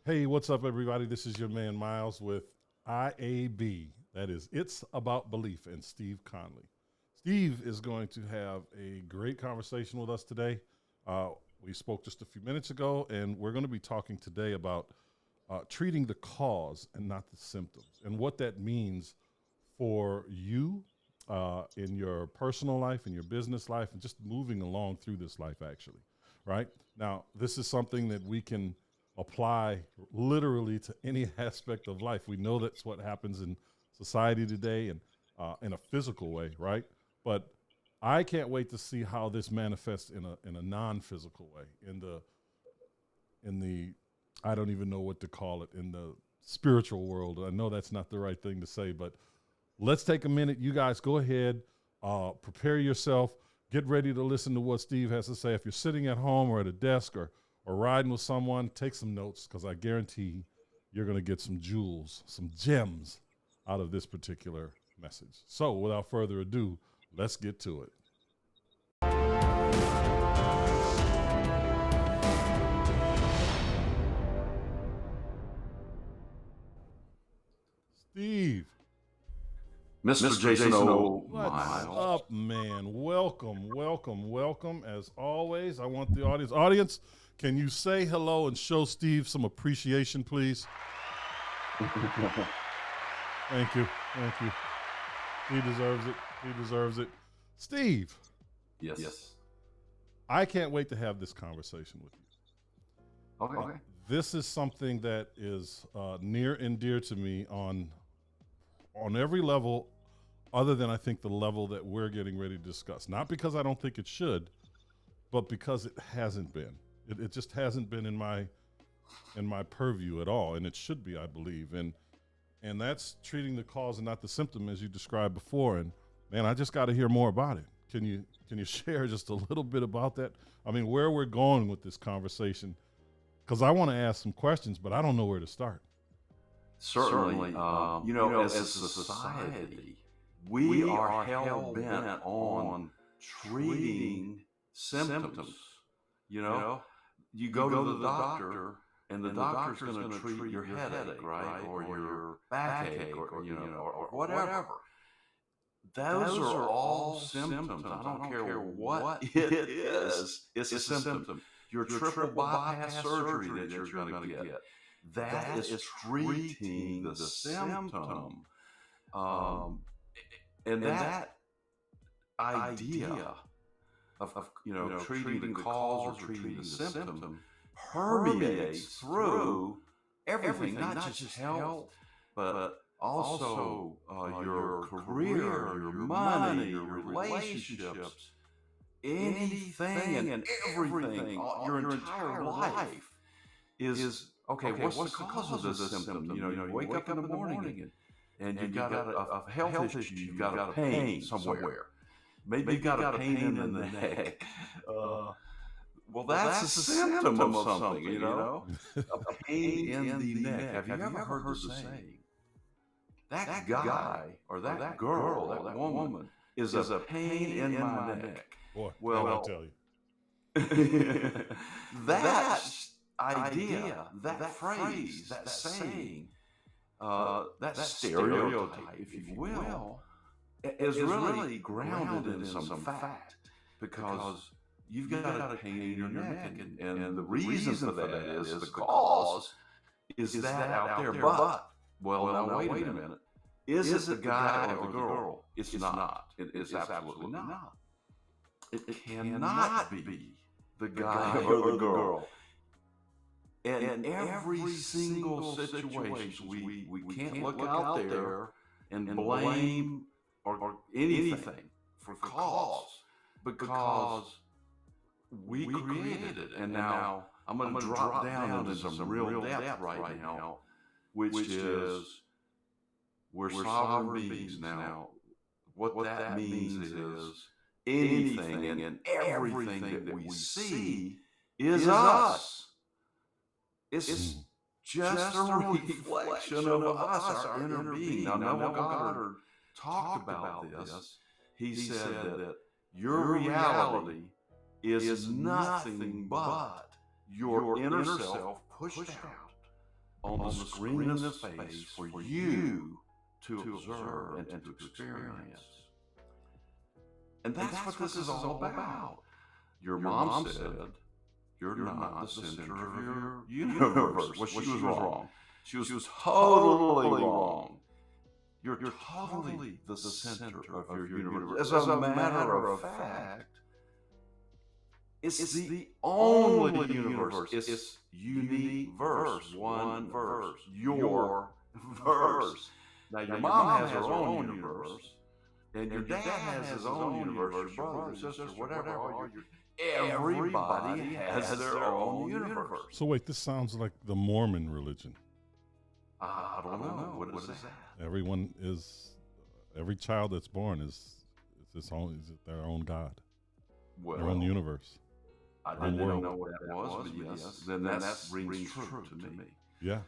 Hey, what's up, everybody? This is your man Miles with IAB. That is, It's About Belief, and Steve Conley. Steve is going to have a great conversation with us today. Uh, we spoke just a few minutes ago, and we're going to be talking today about treating the cause and not the symptoms, and what that means for you in your personal life, in your business life, and just moving along through this life, actually. Right? Now, this is something that we can apply literally to any aspect of life. We know that's what happens in society today and in a physical way, right? But I can't wait to see how this manifests in a non-physical way, in the I don't even know what to call it, in the spiritual world. I know that's not the right thing to say, but let's take a minute. You guys go ahead, prepare yourself, get ready to listen to what Steve has to say. If you're sitting at home or at a desk or riding with someone, take some notes because I guarantee you're going to get some jewels, some gems out of this particular message. So without further ado, let's get to it. Steve, Mr. Jason O. what's Miles. up, man? Welcome, welcome, welcome. As always, I want the audience, can you say hello and show Steve some appreciation, please? Thank you. Thank you. He deserves it. He deserves it. Steve, Yes. I can't wait to have this conversation with you. Okay. This is something that is near and dear to me on every level, other than I think the level that we're getting ready to discuss. Not because I don't think it should, but because it hasn't been. It just hasn't been in my purview at all, and it should be, I believe. And that's treating the cause and not the symptom, as you described before. And man, I just got to hear more about it. Can you share just a little bit about that? I mean, where we're going with this conversation, because I want to ask some questions, but I don't know where to start. Certainly. As a society, we are hell bent on treating symptoms. You go to the doctor, and the doctor's going to treat your headache, right, or your backache, or whatever. Those are all symptoms. I don't care what it is. It's a symptom. Your triple bypass surgery that you're going to get, that is treating the symptom. And that idea of treating the cause or treating the symptom permeates through everything, not just health, but also your career, your money, your relationships, anything and everything. Your entire life is okay. What's the cause of this symptom? You wake up in the morning and you've got a health issue. You've got a pain somewhere. Maybe you've got a pain in the neck. Well, that's a symptom of something, a pain in the neck. Have you ever heard the saying? That guy or that girl, that woman, is a pain in my neck. Boy, well, I'll tell you. That idea, that phrase, that saying, that stereotype, if you will, is really grounded in some fact, because you've got a pain in your neck, and the reason for that is the cause is that out there. But now wait a minute. Is it the guy or the girl? It's not. It's absolutely not. It cannot be the guy or the girl. In every single situation, we can't look out there and blame or anything for cause, because we created it. And now I'm going to drop down into some real depth right now, which is we're sovereign beings now. What that means is anything and everything that we see is us. It's just a reflection of us, our inner being. Now, Neville Goddard talked about this. He said that your reality is nothing but your inner self pushed out on the screen of space for you to observe and to experience. And that's what this is all about. Your mom said, you're not the center of your universe. Well, she was wrong. She was totally wrong. You're totally the center of your universe. As a matter of fact, it's the only universe. It's unique verse, one verse, your verse. Now, your mom has her own universe, and your dad has his own universe, your brother, your sister, whatever. Everybody has their own universe. So wait, this sounds like the Mormon religion. I don't know. What is that? Every child that's born is their own God, Well, their own universe. I didn't know what that was, but yes, then that rings true to me. Yeah.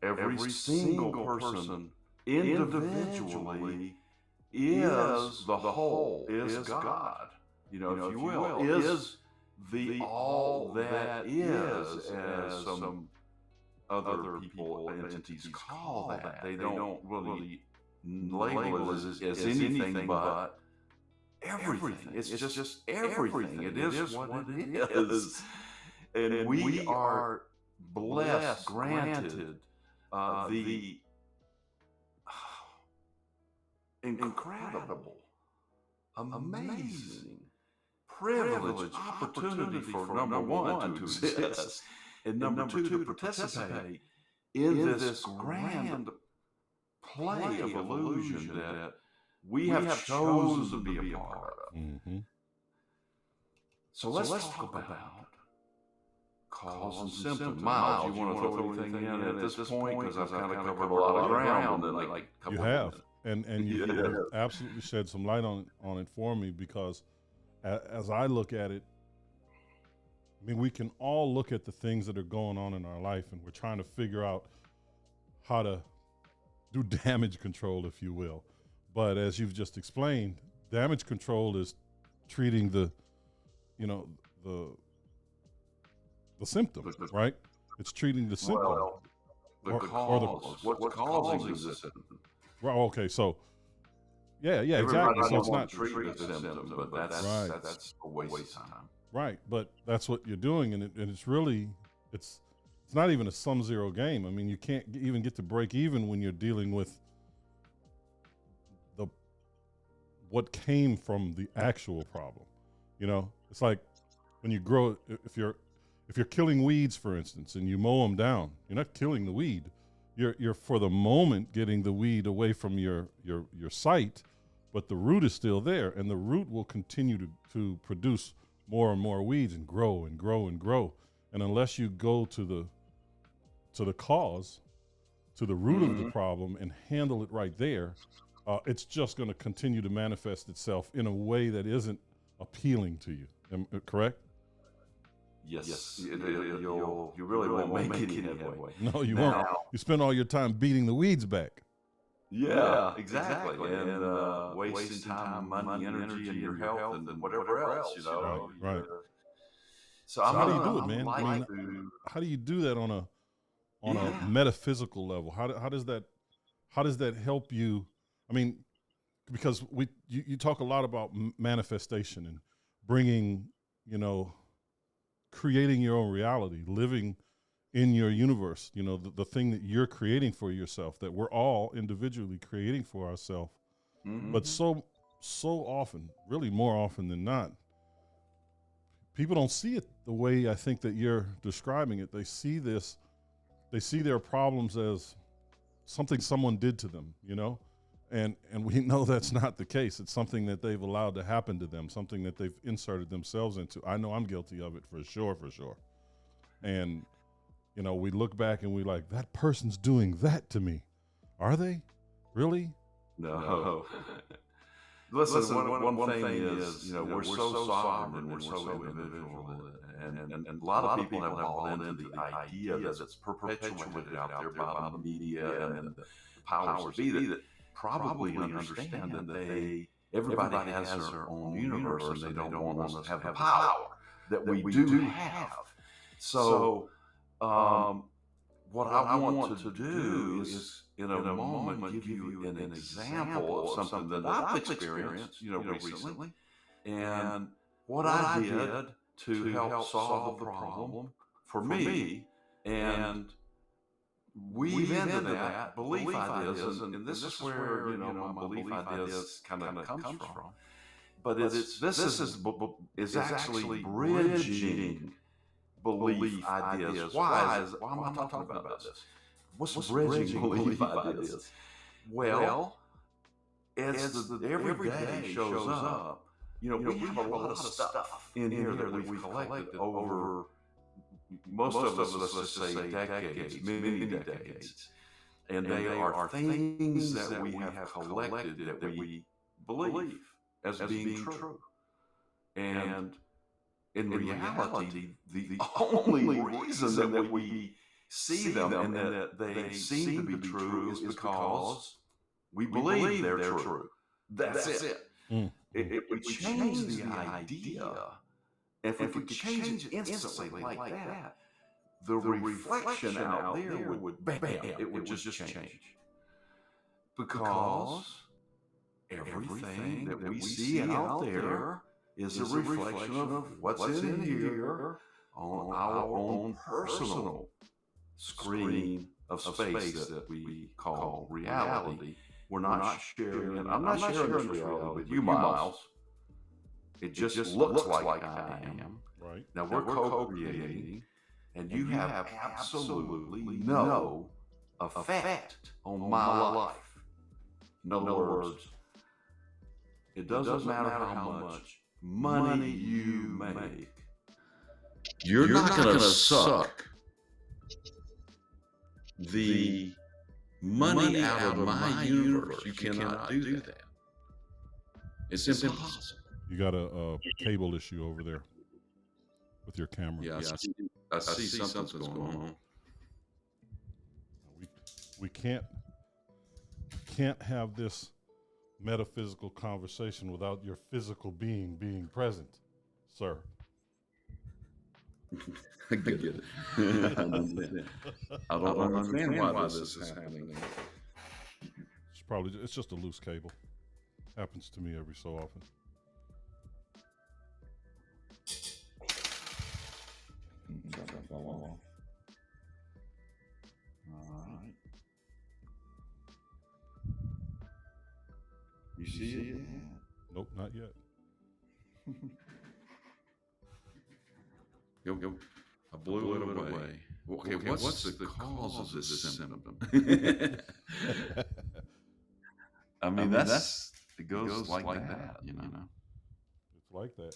Every single person individually is the whole, is God. You know, if you will, is the all that is, as some other people and entities call that. They don't really label it as anything but everything. It's just everything. It is what it is. And we are blessed, granted the incredible, amazing privilege, opportunity for number one to exist, and number two to participate in this grand play of illusion that we have chosen to be a part of. Mm-hmm. So let's talk about cause and symptom. Miles, you want to throw anything in at this point? Because I've kind of covered a lot of ground in like a couple You of have, minutes. and you absolutely shed some light on it for me, because as I look at it, I mean, we can all look at the things that are going on in our life, and we're trying to figure out how to do damage control, if you will. But as you've just explained, damage control is treating the symptom, right? It's treating the symptom. Well, what's causing the symptom. Well, okay, so yeah, exactly. Everybody So it's wants not to treat the symptom, but that's a waste of time. right, but that's what you're doing, and it's really it's not even a sum zero game. I mean, you can't even get to break even when you're dealing with what came from the actual problem. You know, it's like when you grow, if you're killing weeds, for instance, and you mow them down, you're not killing the weed. You're for the moment getting the weed away from your site, but the root is still there, and the root will continue to produce more and more weeds and grow and grow and grow. And unless you go to the cause, to the root of the problem, and handle it right there, it's just going to continue to manifest itself in a way that isn't appealing to you. Correct? Yes. You really won't make any headway. No, you won't. You spend all your time beating the weeds back. Yeah, exactly. And wasting time, money, energy, and your health, and whatever else, you know. Right. So how do you do it, man? I mean, how do you do that on a metaphysical level? How does that help you? I mean, because you talk a lot about manifestation and bringing, creating your own reality, living in your universe, the thing that you're creating for yourself, that we're all individually creating for ourselves. Mm-hmm. But so often, really more often than not, people don't see it the way I think that you're describing it. They see their problems as something someone did to them, and we know that's not the case. It's something that they've allowed to happen to them, something that they've inserted themselves into. I know I'm guilty of it for sure. And, we look back and we're like, that person's doing that to me. Are they? Really? No. Listen, one thing is, we're so sovereign and we're so individual. And a lot of people have bought into the idea that it's perpetuated out there by the media and the powers be that probably understand that everybody has their own universe and they don't want us to have the power that we do have. So what I want to do is, in a moment, give you an example of something that I've experienced, recently, and what I did to help solve the problem for me, and weave into that belief ideas, and this is where my belief ideas kind of comes from. But this is actually bridging belief ideas. Why am I talking about this? What's bridging belief ideas? Well, as every day shows up, we have a lot of stuff in here that we've collected over most of us, let's just say decades, many decades. And they are things that we have collected that we believe as being true. And in reality, the only reason that we see them and that they seem to be true is because we believe they're true. That's it. If we change the idea, if we could change it instantly like that, the reflection out there would just change. Because everything that we see out there is a reflection of what's in here on our own personal screen of space that we call reality. We're not sharing it. I'm not sharing this reality with you, Miles. It just looks like I am. Right. Now we're co-creating, and you have absolutely no effect on my life. In other words, it doesn't matter how much money you make. You're not going to suck the money out of my universe. You cannot do that. It's impossible. You got a cable issue over there with your camera. Yeah, I see something's going on. We can't have this metaphysical conversation without your physical being present, sir. I get it. I don't understand why this is happening. It's just a loose cable. Happens to me every so often. All right. You see it? Nope, not yet. Go. I blew it away. Okay, what's the cause of this symptom? I mean, it goes like that, It's like that.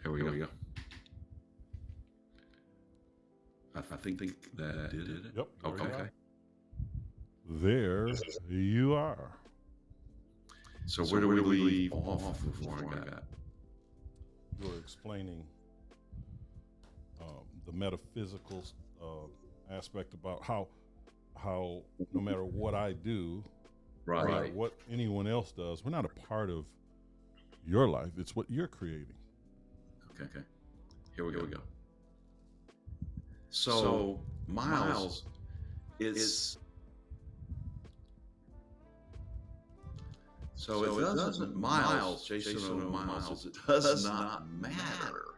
Here we go. I think that did it. Yep. Okay. There you are. So where do we leave off before I got? You were explaining the metaphysical aspect about how no matter what I do, no matter what anyone else does, we're not a part of your life. It's what you're creating. Okay. Here we go. So Miles is. So it doesn't, Miles, Jason Miles, it does not matter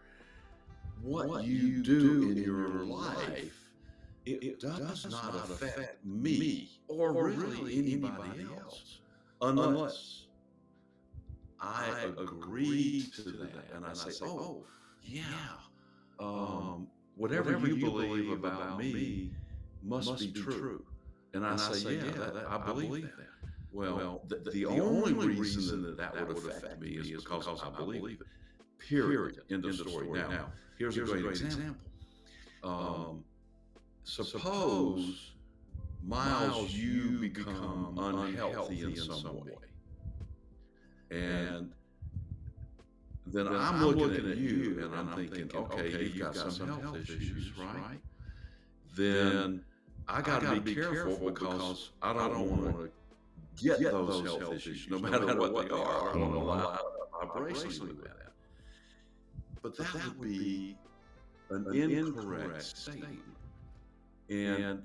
what you do in your life. It does not affect me or really anybody else unless I agree to that and I say, oh, yeah, whatever you believe about me must be true. And I say, yeah, I believe that. Well, the only reason that would affect me is because I believe it. Period. End of story. Now, here's a great example. Suppose, Miles, you become unhealthy in some way. And then I'm looking at you and I'm thinking, okay, you've got some health issues, right? Then I got to be careful because I don't want to get those health issues, no matter what they are. I don't allow vibration with that. But that would be an incorrect statement. And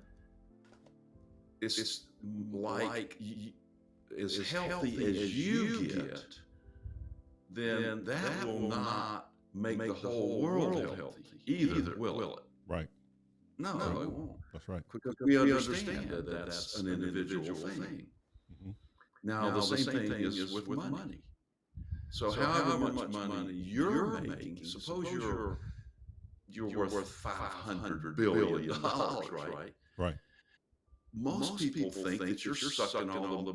it's like as healthy as you get, then that will not make the whole world healthy either, will it? Right. No, it won't. That's right. Because we understand that that's an individual thing. Mm-hmm. Now, the same thing is with money. So however much money you're making, suppose you're worth $500 billion, right? Right. Most people think that you're sucking all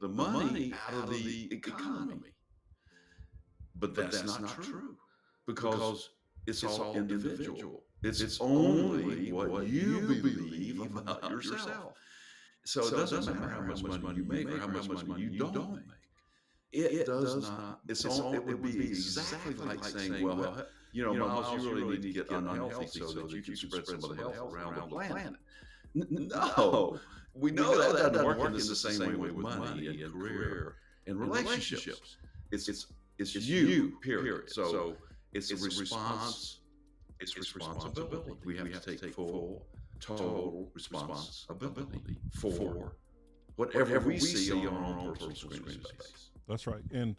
the money out of the economy. But that's not true, because it's all individual. It's only what you believe about yourself. So it doesn't matter how much money you make or how much money you don't make. It does not. It would be exactly like saying, well, Miles, you really need to get unhealthy so that you can spread some of the health around the planet. No, we know that doesn't work in the same way with money and career and relationships. It's you, period. So it's a response. It's responsibility. We have to take full, total responsibility for whatever we see on our own personal screen space. That's right. And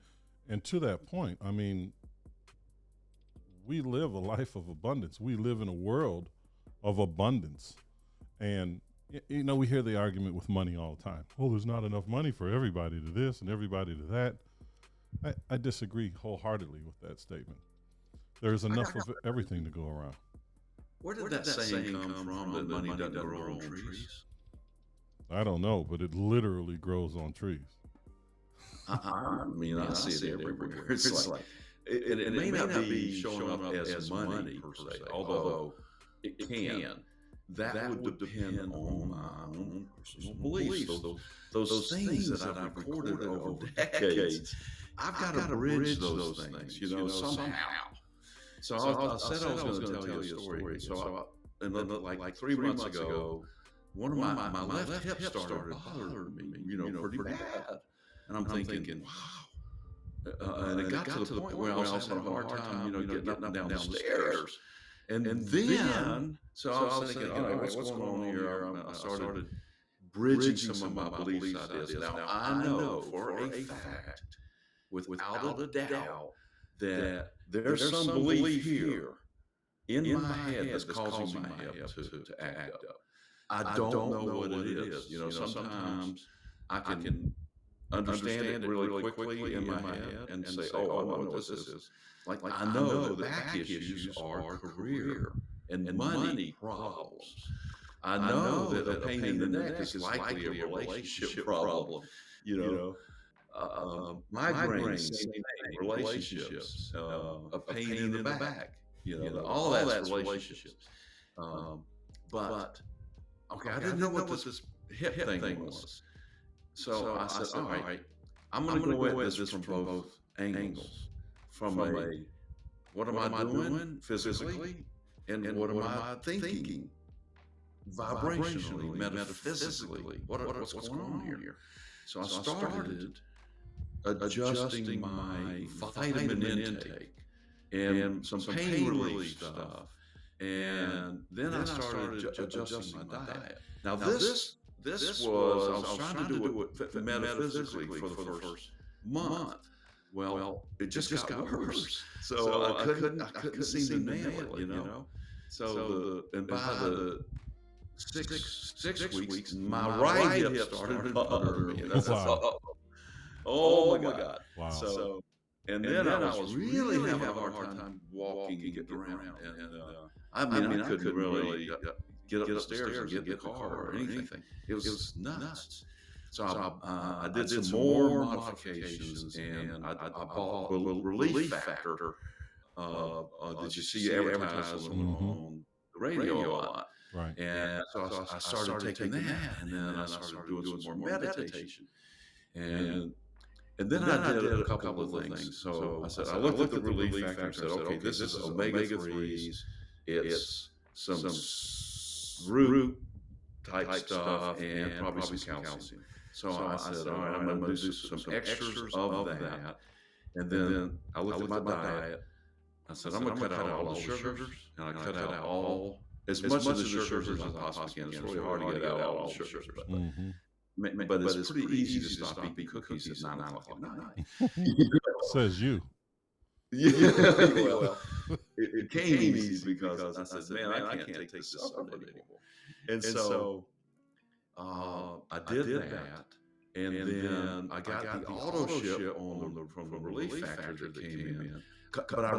to that point, I mean, we live a life of abundance. We live in a world of abundance. And, we hear the argument with money all the time. Oh, there's not enough money for everybody to this and everybody to that. I disagree wholeheartedly with that statement. There's enough of everything to go around. Where did that saying come from, that money doesn't grow on trees? I don't know, but it literally grows on trees. I mean, I see it everywhere. It's like, it may not be showing up as money per se, although it can. That would depend on my own personal beliefs. Those things that I've recorded over decades, I've got to bridge those things, somehow. So I said I was going to tell you a story. So like 3 months ago, one of my left hip started bothering me, pretty bad. And I'm thinking, wow. And it got to the point where I was having a hard time, getting up and down the stairs. And then, so I was thinking, all right, what's going on here? I started bridging some of my beliefs ideas. Now, I know for a fact, without a doubt, that there's some belief here in my head that's causing my head to act up. I don't know what it is. Sometimes I can understand it really quickly in my head and say, oh, I know what this is. Like I know that back issues are career and money problems. I know that a pain in the neck is likely a relationship problem. Migraines, relationships, a pain in the back. All that's relationships. But okay, I didn't know what this hip thing was. So I said, all right, I'm going to go at this from both angles. From what am I doing physically, and what am I thinking vibrationally, metaphysically? What's going on here? So I started adjusting my vitamin intake and some pain relief stuff, and then I started adjusting my diet. Now this was, I was trying to do it metaphysically for the first month. Well, it just got worse. So I couldn't seem to nail it, So by the six weeks, my right hip started bothering me. Wow. Oh my God. Wow. So, and then I was really having a hard time walking and getting around. And I couldn't really get up the stairs and get in the car or anything. It was nuts. So I did some more modifications, and I bought a little relief factor that you see advertised on the radio a lot. Right. And so I started taking that, and then I started doing some more meditation. And And then I did a couple of things. So I said, I looked at the relief factor and said, okay, this is omega-3s. It's some root type stuff and probably some calcium. So I said, all right, I'm going to do some extras of that. And then I looked at my diet. I said, I'm going to cut out all the sugars, and I cut out as much of the sugars as I possibly can. It's really hard to get out all the sugars, but it's pretty easy to stop eating cookies at 9 o'clock at night. Says you. Yeah, well, it came easy because I said, man, I can't take this supplement anymore. And so I did that. And then I got the auto ship from the relief factor that came in. But I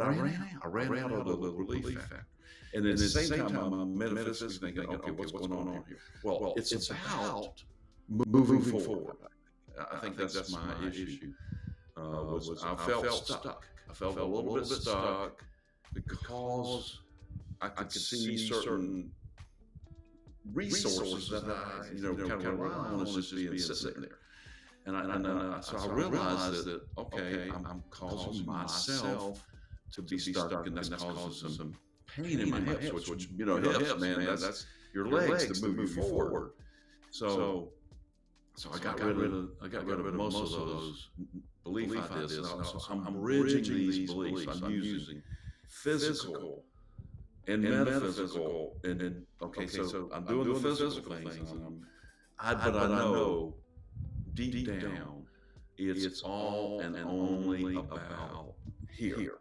ran out of the relief factor. And at the same time, I'm metaphysically thinking, okay, what's going on here? Well, it's about moving forward. I think that's my issue. I felt stuck. I felt a little bit stuck because I could see certain resources that I, kind of rely on as just being sitting there. And so I realized that, okay, I'm causing myself to be stuck, and that's causing some pain in my hips, which hips, man, that's your legs to move you forward. So I got rid of most of those belief ideas. So I'm bridging these beliefs. I'm using physical and metaphysical. And okay, so I'm doing the physical things. But I know deep down, it's all and only about here.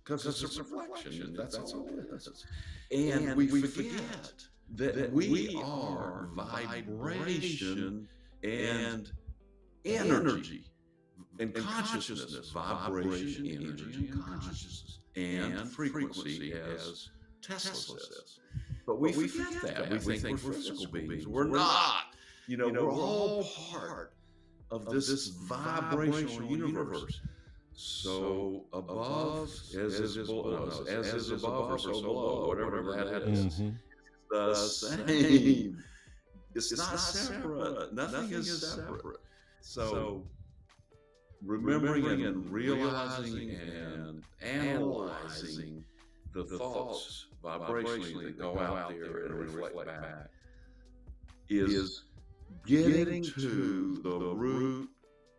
Because it's a reflection, and that's all it is. And we forget that we are vibration and energy and consciousness. Vibration, energy, and consciousness. And frequency, as Tesla says. But we forget that. We think we're physical beings. We're not. We're all part of this vibrational universe. So above, as is above, or so below, whatever that is, the same. It's not separate. Nothing is separate. So remembering and realizing and analyzing the thoughts vibrationally that go out there and reflect back is getting to the root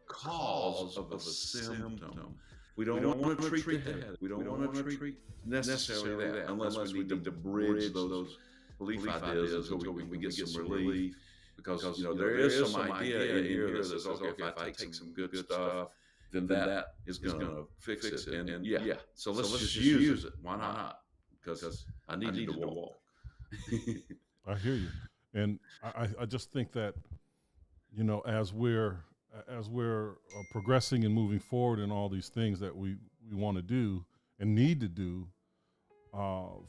cause of a symptom. We don't want to treat the head. We don't want to treat necessarily that unless we need to bridge those belief ideas until we get some relief. Because there is some idea in here that says, okay, if I take some good stuff, then that is going to fix it. And so let's just use it. Why not? Because I need to walk. I hear you, and I just think that as we're progressing and moving forward in all these things that we want to do and need to do,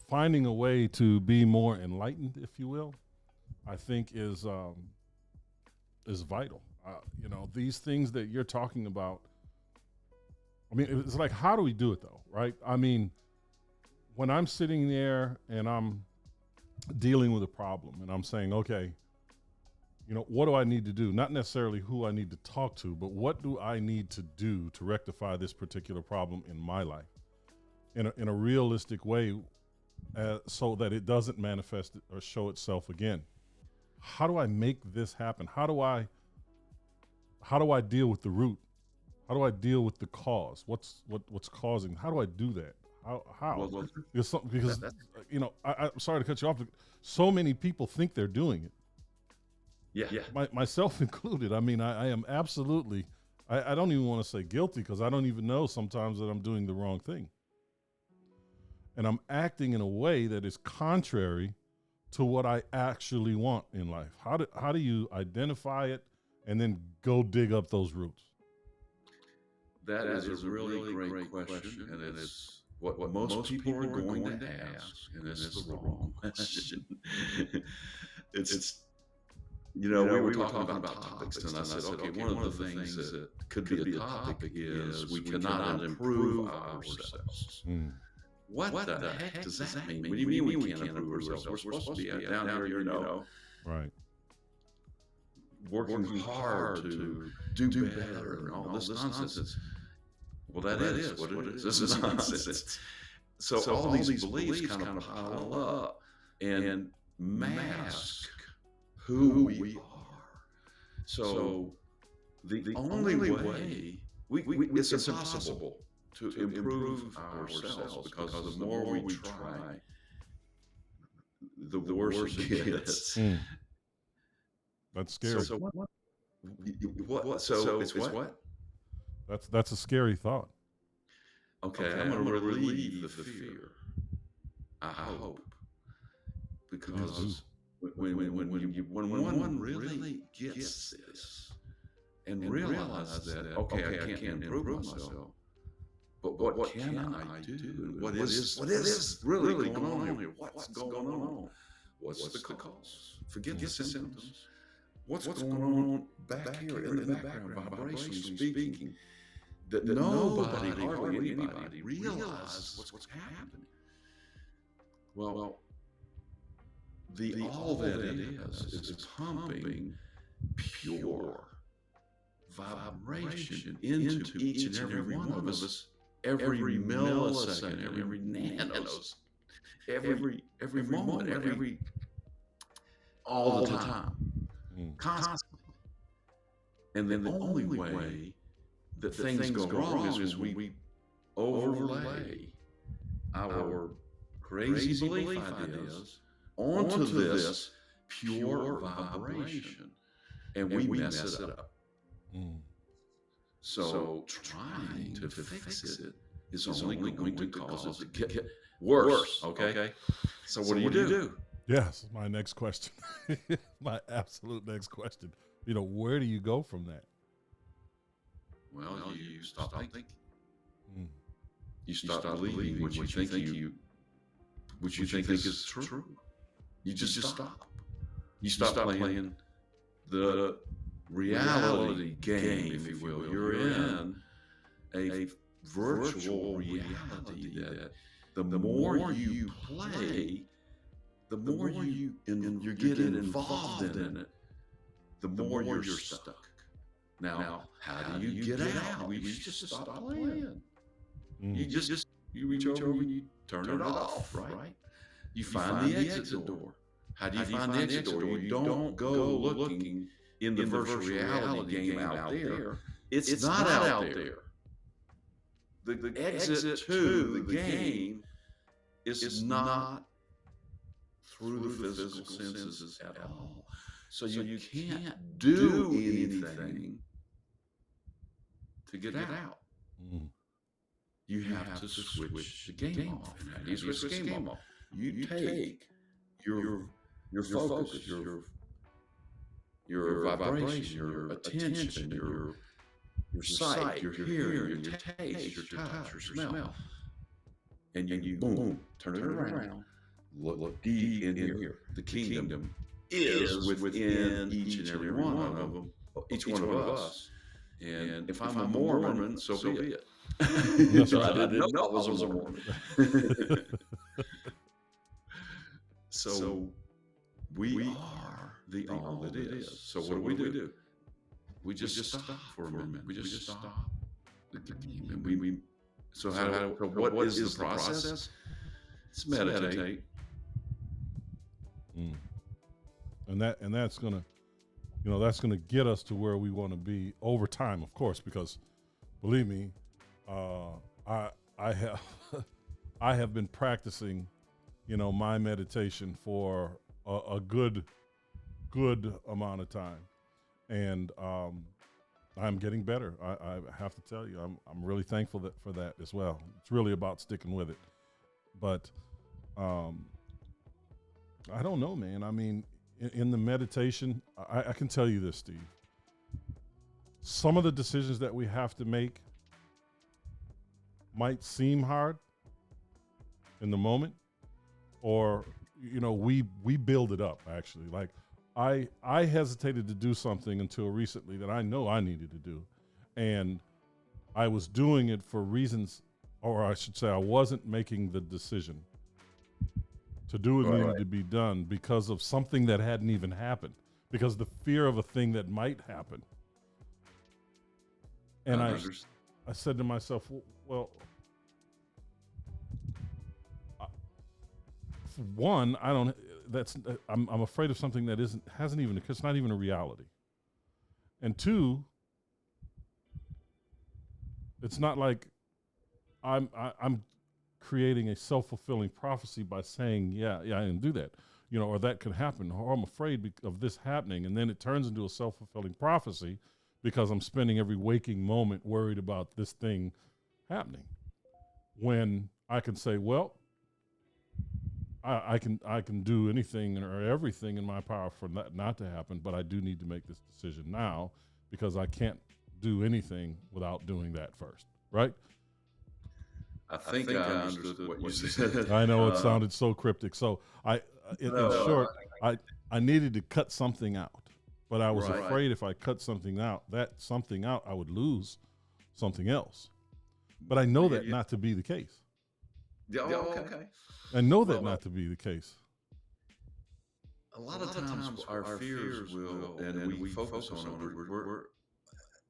finding a way to be more enlightened, if you will, I think is vital. These things that you're talking about, I mean, it's like, how do we do it though, right? I mean, when I'm sitting there and I'm dealing with a problem and I'm saying, okay, what do I need to do? Not necessarily who I need to talk to, but what do I need to do to rectify this particular problem in my life in a realistic way, so that it doesn't manifest or show itself again? How do I make this happen? How do I deal with the root? How do I deal with the cause? What's causing? How do I do that? How? Because I'm sorry to cut you off, but so many people think they're doing it. Yeah. Myself included. I mean, I am absolutely, I don't even want to say guilty, because I don't even know sometimes that I'm doing the wrong thing. And I'm acting in a way that is contrary to what I actually want in life. How do you identify it and then go dig up those roots? That is a really great question, and it's what most people are going to ask, and this is the wrong question. It's we were talking about topics, and I said, okay, one of the things that could be a topic is we cannot improve ourselves. What the heck does that mean? What do you mean we can't improve ourselves? We're supposed to be down here, Right. working hard to do better and all this nonsense. Well, that is what it is. This is nonsense. So all these beliefs kind of pile up and mask who we are. So the only way it's impossible to improve ourselves, because the more we try, the worse it gets. That's scary. So what? So it's what? That's a scary thought. Okay, I'm going to relieve the fear. I hope, because when one really gets this and realizes that, okay, I can't improve myself, but what can I do? What is really going on here? What's going on? What's the cause? Forget the symptoms. What's going on back here in the background, vibrationally speaking, that nobody, hardly anybody, realizes what's happening? Well, all that is pumping pure vibration into each and every one of us, every millisecond, every nanos, every moment, all the time, constantly. And then the only way that things go wrong is we overlay our crazy belief ideas onto this pure vibration, and we mess it up. So trying to fix it is only going to cause it to get worse. Okay? So what do you do? Yes, my next question. My absolute next question. Where do you go from that? Well, you stop thinking. You stop believing what you think is true. You just stop. You stop playing the reality game, if you will. You're in a virtual reality that the more you play, the more you get involved in it, the more you're stuck. Now, how do you get out? You just stop playing. You reach over and you turn it off, right? You find the exit door. How do you find the exit door? You don't go looking in the virtual reality game out there. It's not out there. The exit to the game is not through the physical senses at all. So you can't do anything to get out. You have to switch the game off. And how do you switch the game off? You take your focus, your vibration, your attention, your sight, your hearing, your taste, your touch, your smell, and you boom, turn it around. Look deep in here. The kingdom is within each and every one of them, each one of us. And if I'm a Mormon, so be it. So I didn't know I was a Mormon. So we are the all that is. So what do? We just stop for a minute. We just stop the game. And so what is the process? It's meditate. And that's gonna get us to where we want to be over time, of course, because believe me, I have been practicing, my meditation for a good amount of time, and I'm getting better. I have to tell you, I'm really thankful for that as well. It's really about sticking with it, but I don't know, man. I mean, in the meditation, I can tell you this, Steve. Some of the decisions that we have to make might seem hard in the moment, or we build it up. Actually, like I hesitated to do something until recently that I know I needed to do, and I was doing it for reasons, or I should say, I wasn't making the decision to do what needed to be done because of something that hadn't even happened. because the fear of a thing that might happen. And I said to myself, well, for one, I'm afraid of something that it's not even a reality. And two, it's not like I'm creating a self-fulfilling prophecy by saying, yeah, I didn't do that, or that could happen, or I'm afraid of this happening. And then it turns into a self-fulfilling prophecy because I'm spending every waking moment worried about this thing happening. When I can say, well, I can do anything or everything in my power for that not to happen, but I do need to make this decision now because I can't do anything without doing that first, right? I think I understood what you said. I know it sounded so cryptic. So in short, I needed to cut something out, but I was afraid if I cut something out, I would lose something else. But I know that not to be the case. Okay. I know that not to be the case. A lot of times our fears will, and we focus on it, we're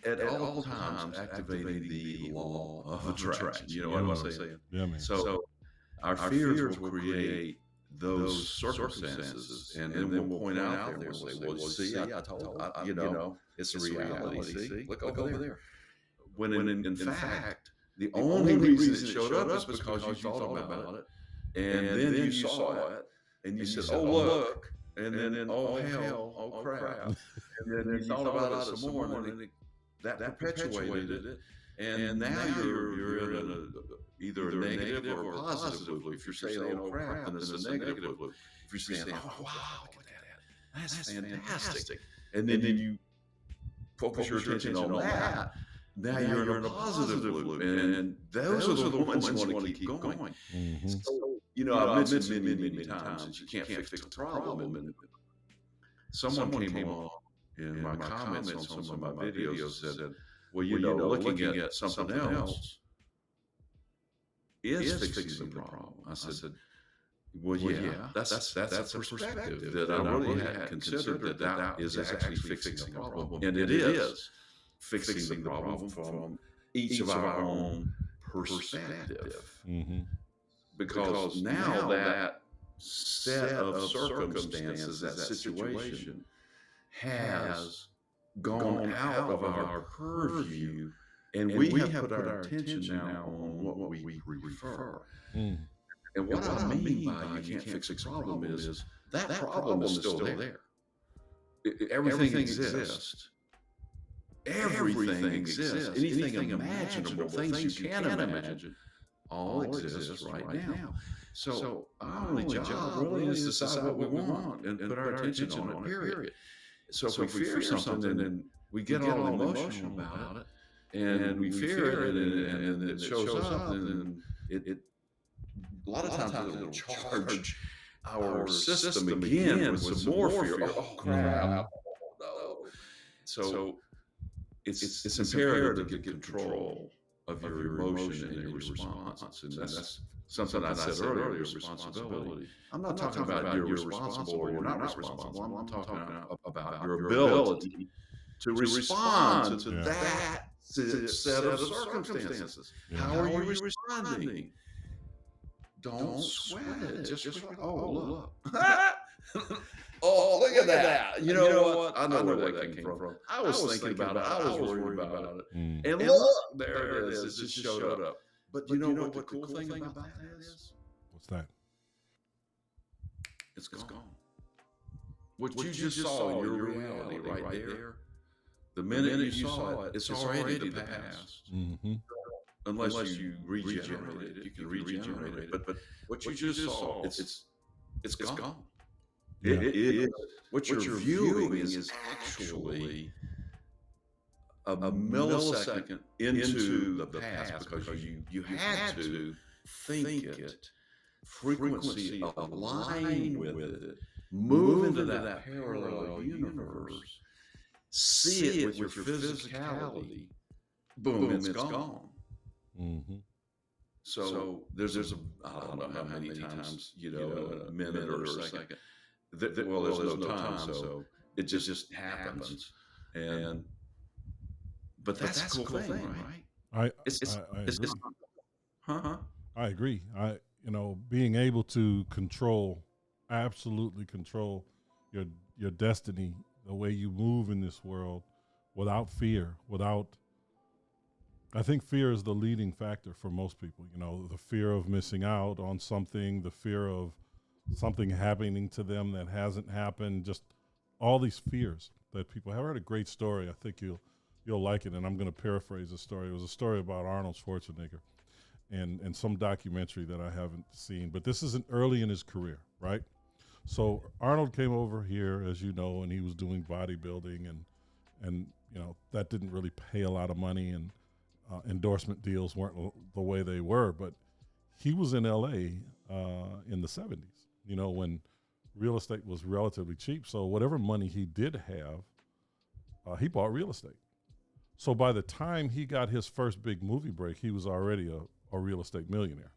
at all times activating the law of attraction. You know what I'm saying? Yeah, man. So our fears will create those circumstances, and then we'll point out there, we'll say, well, see, I told you, it's a reality. See, look over there. When in fact, the only reason it showed up is because you thought about it. And then you saw it, and you said, "Oh, look," and then, "Oh, hell, oh, crap," and then you thought about it some more, and then that perpetuated it, and now you're in either a negative or a positive loop. If you're saying, "Oh, crap," then it's a negative loop. If you're saying, "Oh, wow, look at that, that's fantastic," and then you focus your attention on that, now you're in a positive loop, and those are the ones you want to keep going. Mm-hmm. So, I've mentioned many times that you can't fix a problem. And someone came along in my comments on some of my videos and said, well, looking at something else is fixing the problem. I said, well, yeah, that's a perspective that I really hadn't considered, that is actually fixing a problem. And it is fixing the problem from each of our own perspective. Mm-hmm. Because now that set of circumstances, that situation, has gone out of our purview, and we have put our attention now on what we prefer. Mm. And what I mean by you can't fix a problem is that problem is still there. Everything exists. Everything exists. Anything imaginable, things you can imagine, all exists right now. So our only job really is to decide what we want and put our attention on it, period. So if we fear something, then we get all emotional about it, and we fear it, and it shows up, and it a lot of times it'll charge our system again with some more fear. Oh, crap. No. So it's imperative to get control of your emotion and your response. And that's something I said earlier, responsibility. I'm not talking about you're responsible or you're not responsible. I'm talking about your ability to respond to that set of circumstances. How are you responding? Don't sweat it. Just oh, look. Oh, look at that. You know what? I know where that came from. I was thinking about it. I was worried about it. Mm. And look, there it is. It just showed up. But you know what the cool thing about that is? What's that? It's gone. What you just saw in your reality right there, the minute you saw it, it's already the past. Mm-hmm. Unless you regenerate it, you can regenerate it. But what you just saw, it's gone. Yeah. It is. What you're viewing is actually a millisecond into the past because you had to think it, frequency align with it, move into that parallel universe, see it with your physicality. Boom, it's gone. Mm-hmm. So there's I don't know how many times, a minute or a second. Well, there's no time, so It just happens. And but that's a cool thing, right? It's agree. huh? I agree. Being able to control, absolutely control your your destiny, the way you move in this world, without fear, without. I think fear is the leading factor for most people. The fear of missing out on something, the fear of something happening to them that hasn't happened, just all these fears that people have. I heard a great story. I think you'll like it, and I'm going to paraphrase the story. It was a story about Arnold Schwarzenegger and some documentary that I haven't seen, but this isn't early in his career, right? So Arnold came over here, as you know, and he was doing bodybuilding, and that didn't really pay a lot of money, and endorsement deals weren't the way they were. But he was in L.A. In the '70s, when real estate was relatively cheap. So whatever money he did have, he bought real estate. So by the time he got his first big movie break, he was already a real estate millionaire.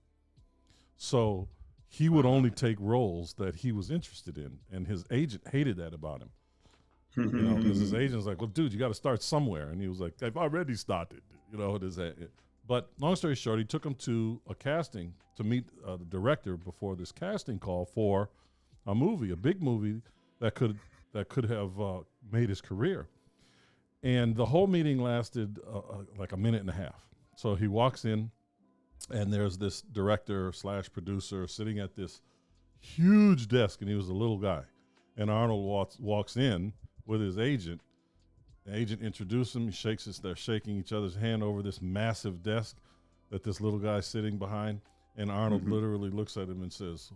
So he would only take roles that he was interested in, and his agent hated that about him. Because his agent's like, "Well, dude, you got to start somewhere," and he was like, "I've already started." But long story short, he took him to a casting to meet the director before this casting call for a movie, a big movie that could have made his career. And the whole meeting lasted like a minute and a half. So he walks in, and there's this director / producer sitting at this huge desk, and he was a little guy. And Arnold walks in with his agent. The agent introduced him. They're shaking each other's hand over this massive desk that this little guy's sitting behind. And Arnold literally looks at him and says,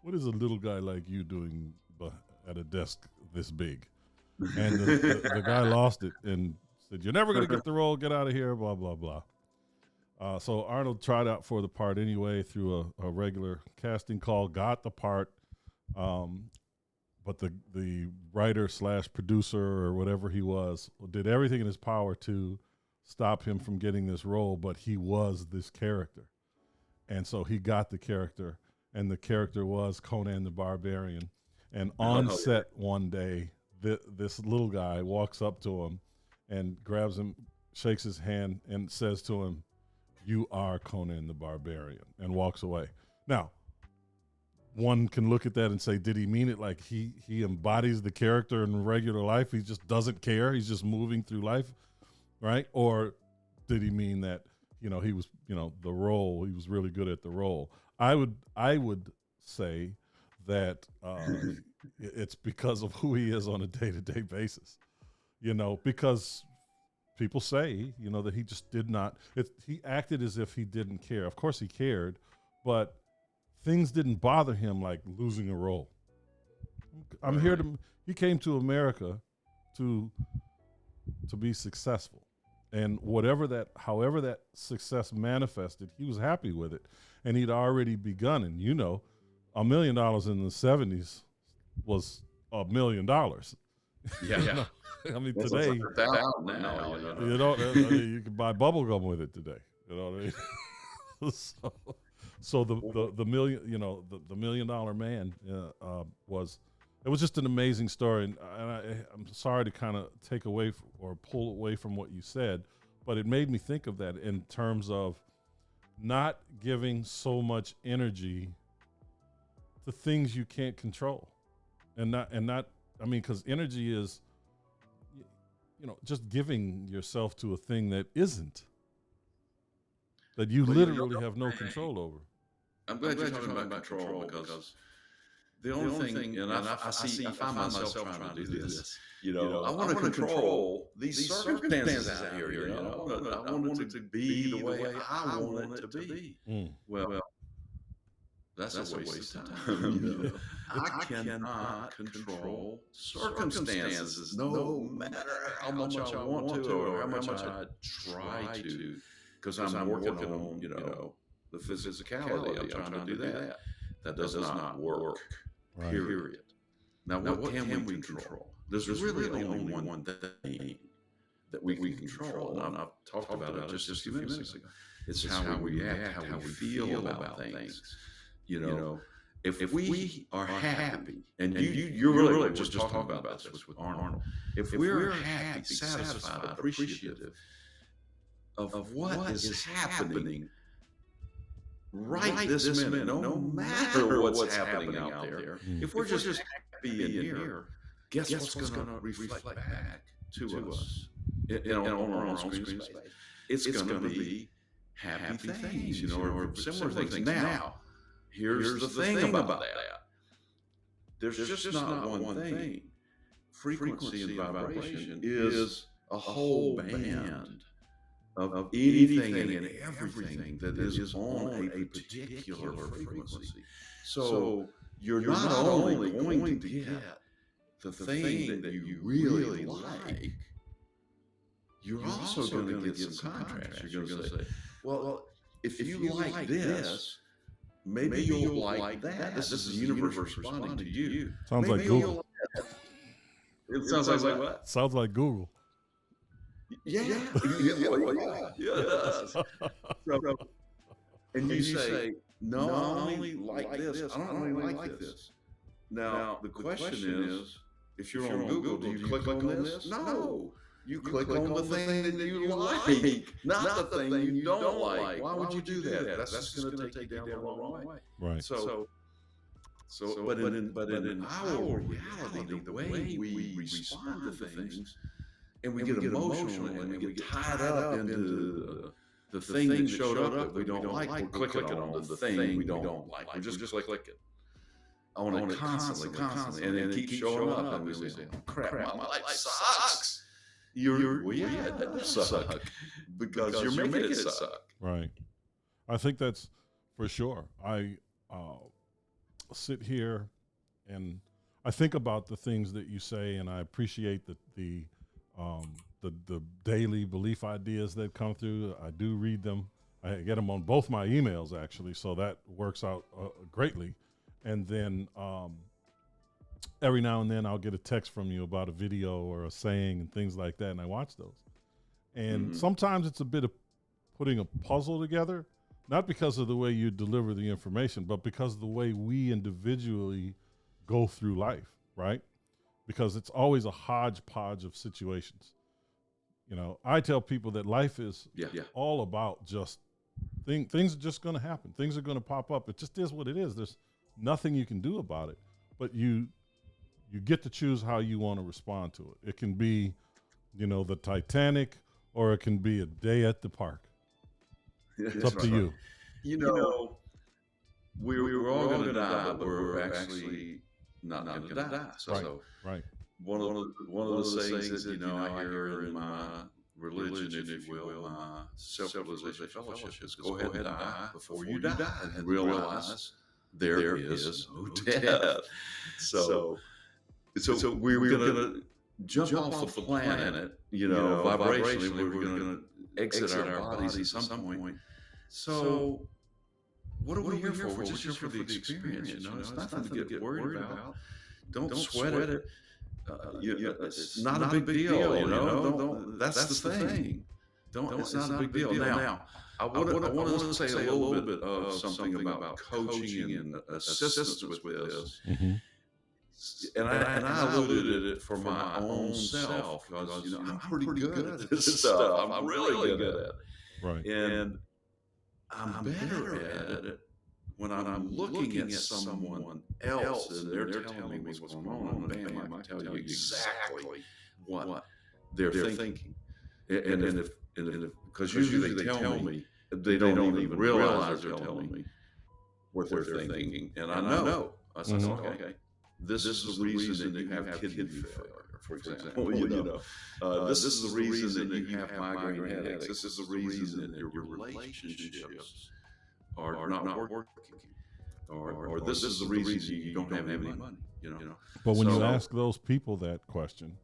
"What is a little guy like you doing at a desk this big?" And the guy lost it and said, "You're never going to get the role. Get out of here, blah, blah, blah." So Arnold tried out for the part anyway through a regular casting call, got the part. But the writer / producer or whatever he was did everything in his power to stop him from getting this role, but he was this character. And so he got the character, and the character was Conan the Barbarian. And on set one day, this little guy walks up to him and grabs him, shakes his hand, and says to him, "You are Conan the Barbarian," and walks away. Now, one can look at that and say, did he mean it like he embodies the character in regular life? He just doesn't care. He's just moving through life, right? Or did he mean that, he was, the role, he was really good at the role? I would say that it's because of who he is on a day-to-day basis, because people say, that he just did not, he acted as if he didn't care. Of course he cared, but things didn't bother him like losing a role. He came to America to be successful. And however that success manifested, he was happy with it. And he'd already begun. And $1 million in the 70s was $1 million. Yeah. I mean, It's today, now, you can buy bubble gum with it today. You know what I mean? So the million, the $1 million man was just an amazing story, and I'm sorry to kind of take away or pull away from what you said, but it made me think of that in terms of not giving so much energy to things you can't control, and not I mean, because energy is, just giving yourself to a thing that isn't, that you literally have no control over. I'm glad you're talking about control because the only thing, and I find myself trying to do this. I want to control these circumstances out here. I want it to be the way I want it to be. Well, that's a waste of time. I cannot control circumstances, no matter how much I want to or how much I try to, because I'm working on, the physicality. I'm trying to do that. That does not work. Right. Period. Now, what can we control? There's really only one thing that we can control, and I've talked about it just a few minutes ago. It's how we react, how we feel about things. if we are happy, and you're really just talking about this with Arnold, if we're happy, satisfied, appreciative of what is happening right this minute, no matter what's happening out there, if we're just happy in here, guess what's going to reflect back to us on our own screen space? It's going to be happy things, or similar things. Now, here's the thing about that. There's just not one thing. Frequency and vibration is a whole band of anything and everything that is on a particular frequency. So you're not only going to get the thing that you really like, you're also going to get some contrast. You're going to say, well, if you like this, maybe you'll like that. This is the universe responding to you. Sounds like Google. It sounds like what? Sounds like Google. Yeah. Yes. And you say, no, I only like this. I don't only like this. Now, the question is, if you're on Google, do you click on this? No. You click on the thing that you like, not the thing you don't like. Why would you do that? That's just going to take you down the wrong way. Right. But in our reality, the way we respond to things, and we get emotional, and we get tied up into the thing that showed up that we don't like, we're clicking on the thing we don't like. We're just clicking on it constantly, and it keeps showing up, and we say, oh, crap, my life sucks. That does suck because you're making it suck. Right. I think that's for sure. I sit here and I think about the things that you say, and I appreciate the daily belief ideas that come through. I do read them. I get them on both my emails, actually, so that works out greatly. And then every now and then I'll get a text from you about a video or a saying and things like that, and I watch those. And sometimes it's a bit of putting a puzzle together, not because of the way you deliver the information, but because of the way we individually go through life, right? Because it's always a hodgepodge of situations. I tell people that life is all about just things are just going to happen. Things are going to pop up. It just is what it is. There's nothing you can do about it, but you get to choose how you want to respond to it. It can be, the Titanic, or it can be a day at the park. It's up to you. We're all going to die, but we're actually not going to die. So right. One of the sayings that I hear in my religion, if you will, my self-realization fellowship, is go ahead and die before you die, and realize there is no death. So we're going to jump off the planet, vibrationally, we're going to exit our bodies at some point. So what are we here for? We're just here for the experience, It's nothing to get worried about. Don't sweat it. It's not a big deal, That's the thing. It's not a big deal. Now, I want to say a little bit of something about coaching and assistance with this. Mm-hmm. And I alluded it for my own self because I'm pretty good at this stuff. I'm really good at it. Right. And I'm better at it when I'm looking at someone else and they're telling me what's going on, and bam, I can tell you exactly what they're thinking. And if because usually they tell me, they don't even realize they're telling me what they're thinking. And I know. I said, okay, this is the reason that you have kidney failure, for example. This is the reason that you have migraine headaches. This is the reason that your relationships are not working. Or this is the reason you don't have any money. But when you ask those people that question,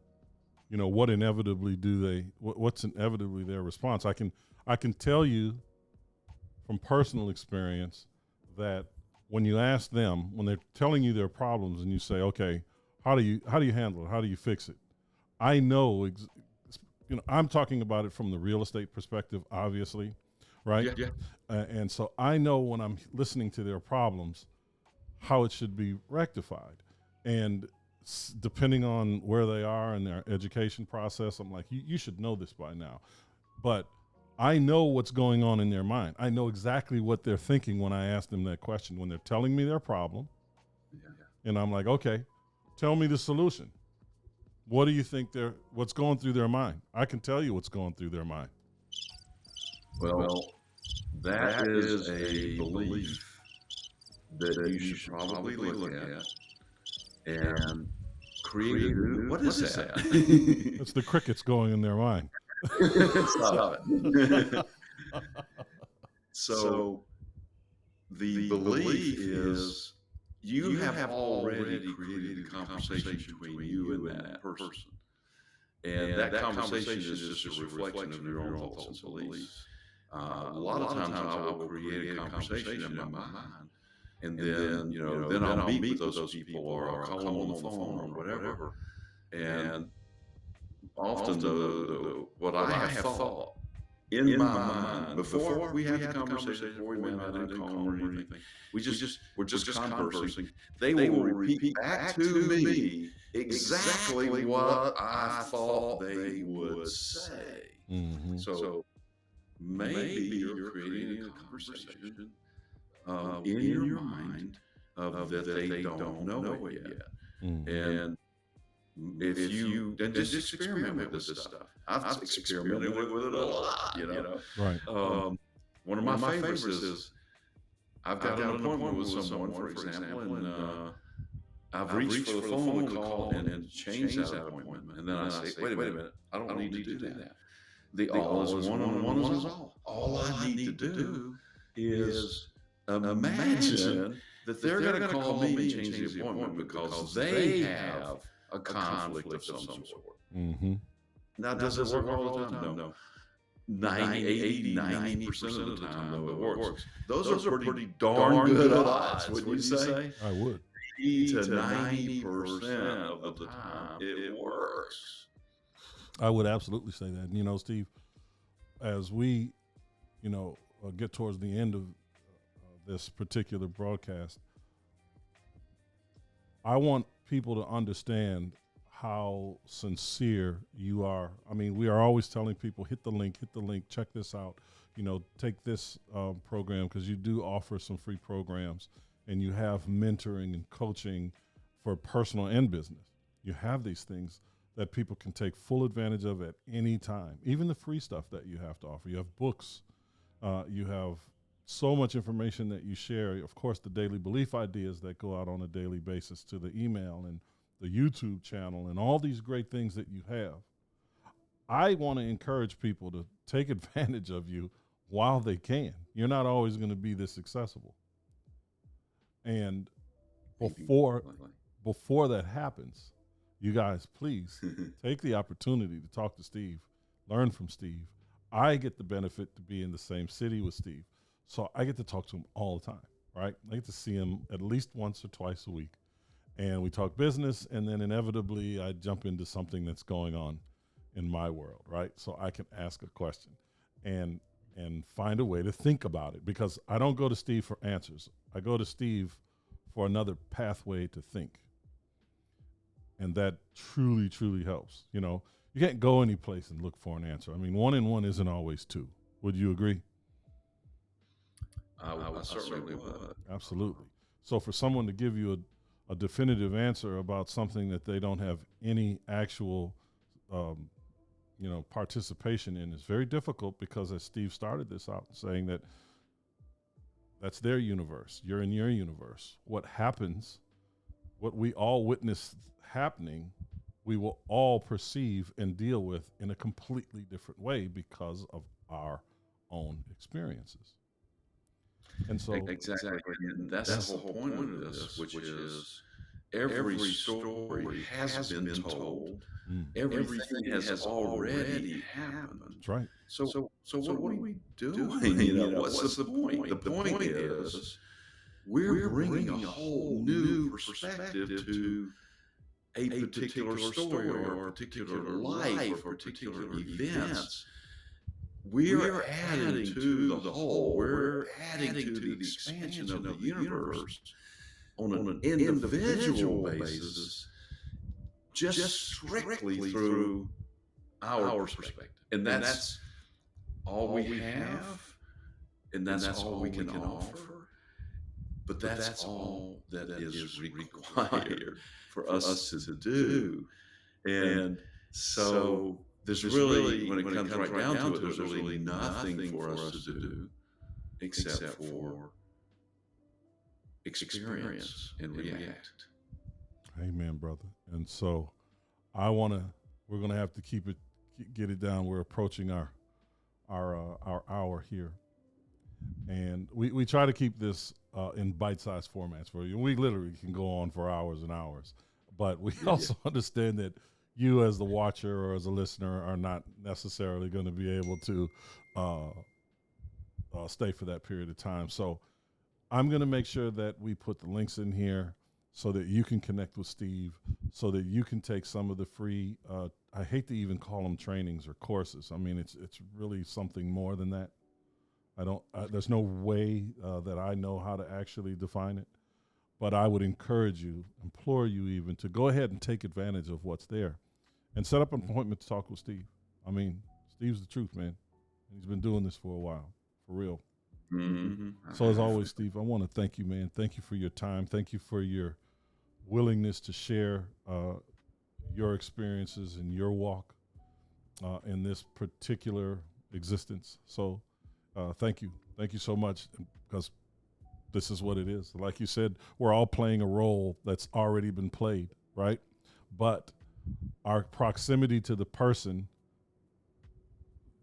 what inevitably what's inevitably their response? I can tell you from personal experience that when you ask them, when they're telling you their problems, and you say, okay, how do you handle it? How do you fix it? I know, I'm talking about it from the real estate perspective, obviously, right? Yeah. And so I know when I'm listening to their problems, how it should be rectified. And depending on where they are in their education process, I'm like, you should know this by now. But I know what's going on in their mind. I know exactly what they're thinking when I ask them that question, when they're telling me their problem. Yeah. And I'm like, okay, tell me the solution. What do you think what's going through their mind? I can tell you what's going through their mind. Well, that is a belief that you should probably look at and create a new. What is that? It's the crickets going in their mind. Stop it. So the belief is you have already created a conversation between you and that person. And that conversation is just a reflection of your own thoughts and beliefs. A lot of times I will create a conversation in my mind, and then then I'll meet with those people, or I'll call them on the phone or whatever. And often what I have thought in my mind before we had the conversation, before we met, I didn't call them or anything. We're just conversing. They will repeat back to me exactly what I thought they would say. Mm-hmm. So maybe you're creating a conversation in your mind that they don't know it yet. Mm-hmm. And if you then just experiment with this stuff. I've experimented with it a lot, Right. One of my favorites is I've got an appointment with someone, for example, and I've reached for the phone to call and change that appointment. And then I say, wait a minute, I don't need to do that. The all is one and one is all. All I need to do is imagine that they're going to call me and change the appointment because they have a conflict of some sort. Mm-hmm. Now, does it work all the time? No. 90% of the time, though, it works. Those are pretty darn good odds, wouldn't you say? I would. 80 to 90% of the time, it works. I would absolutely say that. Steve, as we, get towards the end of this particular broadcast, I want people to understand how sincere you are. I mean, we are always telling people, hit the link, check this out, take this program, because you do offer some free programs, and you have mentoring and coaching for personal and business. You have these things that people can take full advantage of at any time, even the free stuff that you have to offer. You have books, you have so much information that you share. Of course, the daily belief ideas that go out on a daily basis to the email and the YouTube channel and all these great things that you have. I want to encourage people to take advantage of you while they can. You're not always going to be this accessible. And before that happens, you guys, please take the opportunity to talk to Steve, learn from Steve. I get the benefit to be in the same city with Steve, so I get to talk to him all the time, right? I get to see him at least once or twice a week, and we talk business, and then inevitably I jump into something that's going on in my world, right? So I can ask a question and find a way to think about it, because I don't go to Steve for answers. I go to Steve for another pathway to think. And that truly, truly helps. You can't go any place and look for an answer. I mean, 1 and 1 isn't always 2. Would you agree? I certainly would. Absolutely. So for someone to give you a definitive answer about something that they don't have any actual, participation in is very difficult, because as Steve started this out saying that that's their universe. You're in your universe. What happens, what we all witness happening, we will all perceive and deal with in a completely different way because of our own experiences. And so exactly, and that's the whole point of this, which is every story has been told. Everything has already happened. That's right. So what are we doing? What's the point? The point is we're bringing a whole new perspective to a particular story or a particular life or particular events. We're adding to the whole. We're adding to the expansion of the universe. on an individual basis, just strictly through our perspective. And that's all we have, and that's all we can offer. But that's all that is required for us to do. And so there's really, when it comes right down to it, there's really nothing for us to do except for experience and react. Amen, brother. And so we're going to have to get it down. We're approaching our hour here. And we try to keep this in bite-sized formats for you. We literally can go on for hours and hours. But we also understand that you as the watcher or as a listener are not necessarily going to be able to stay for that period of time. So I'm going to make sure that we put the links in here so that you can connect with Steve, so that you can take some of the free, I hate to even call them trainings or courses. I mean, it's really something more than that. There's no way that I know how to actually define it, but I would encourage you, implore you even, to go ahead and take advantage of what's there and set up an appointment to talk with Steve. I mean, Steve's the truth, man. He's been doing this for a while, for real. Mm-hmm. So as always, Steve, I want to thank you, man. Thank you for your time. Thank you for your willingness to share your experiences and your walk in this particular existence. So thank you. Thank you so much, because this is what it is. Like you said, we're all playing a role that's already been played, right? But our proximity to the person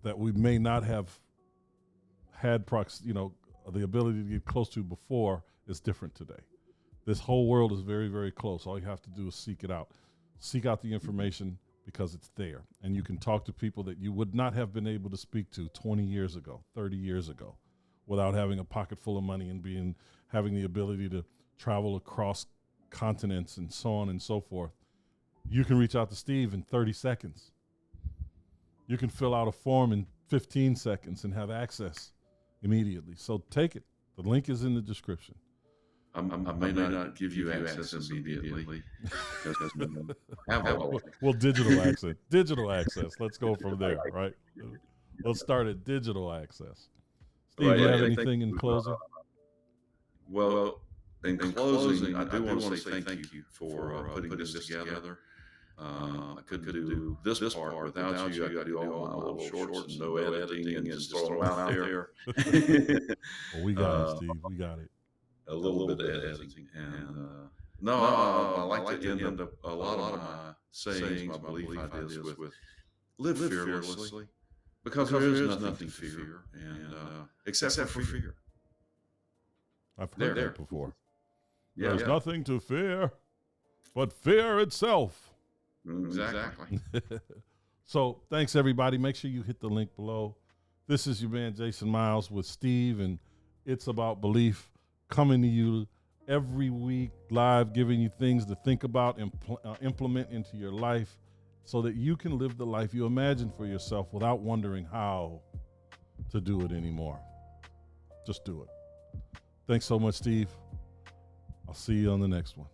that we may not have had the ability to get close to before is different today. This whole world is very, very close. All you have to do is seek it out. Seek out the information because it's there. And you can talk to people that you would not have been able to speak to 20 years ago, 30 years ago, without having a pocket full of money and having the ability to travel across continents and so on and so forth. You can reach out to Steve in 30 seconds. You can fill out a form in 15 seconds and have access immediately. So take it. The link is in the description. I may not give you access immediately. Well, digital access. Digital access. Let's go from there, right? Let's start at digital access. Steve, do you have anything in closing? Well, in closing, I do want to say thank you for putting this together. I couldn't do this part without you. I got to do all my little shorts and no editing and just throw them out there. Well, we got it, Steve. We got it. A little bit of editing. And I like to end up a lot of my sayings, my belief ideas with live fearlessly, because there is nothing to fear, and except for fear. I've heard that before. Yeah, There's nothing to fear but fear itself. Exactly. So thanks, everybody. Make sure you hit the link below. This is your man, Jason Miles, with Steve, and It's About Belief, coming to you every week live, giving you things to think about and implement into your life so that you can live the life you imagine for yourself without wondering how to do it anymore. Just do it. Thanks so much, Steve. I'll see you on the next one.